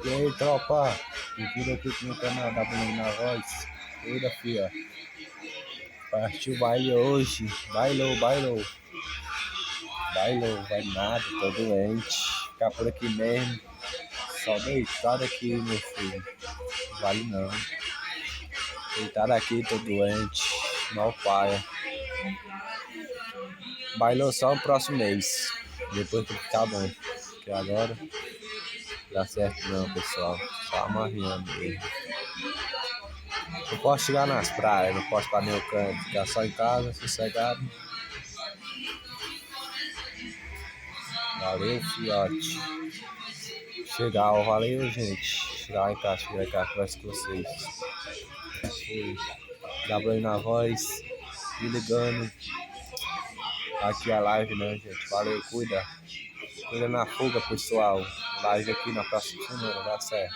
E aí, tropa? Bem-vindo aqui pro meu canal da Bruno na Voz. Cuida, fia. Partiu o baile hoje. Bailou, bailou. Bailou, vai nada, tô doente. Ficar por aqui mesmo. Só deitado aqui, meu filho. Não vale não. Deitado aqui, tô doente. Mal paia. Bailou só no próximo mês. Depois que ficar bom. Porque agora não dá certo não, pessoal. Só amarreando mesmo. Não posso chegar nas praias, não posso para nenhum canto, ficar só em casa, sossegado. Valeu, fiote. Chegar, valeu, gente. Chegar em casa, conversa com vocês. Fui. Trabalhando na voz, me ligando. Aqui a live, né, gente? Valeu, cuida. Cuida na fuga, pessoal. Live aqui na próxima semana, dá certo.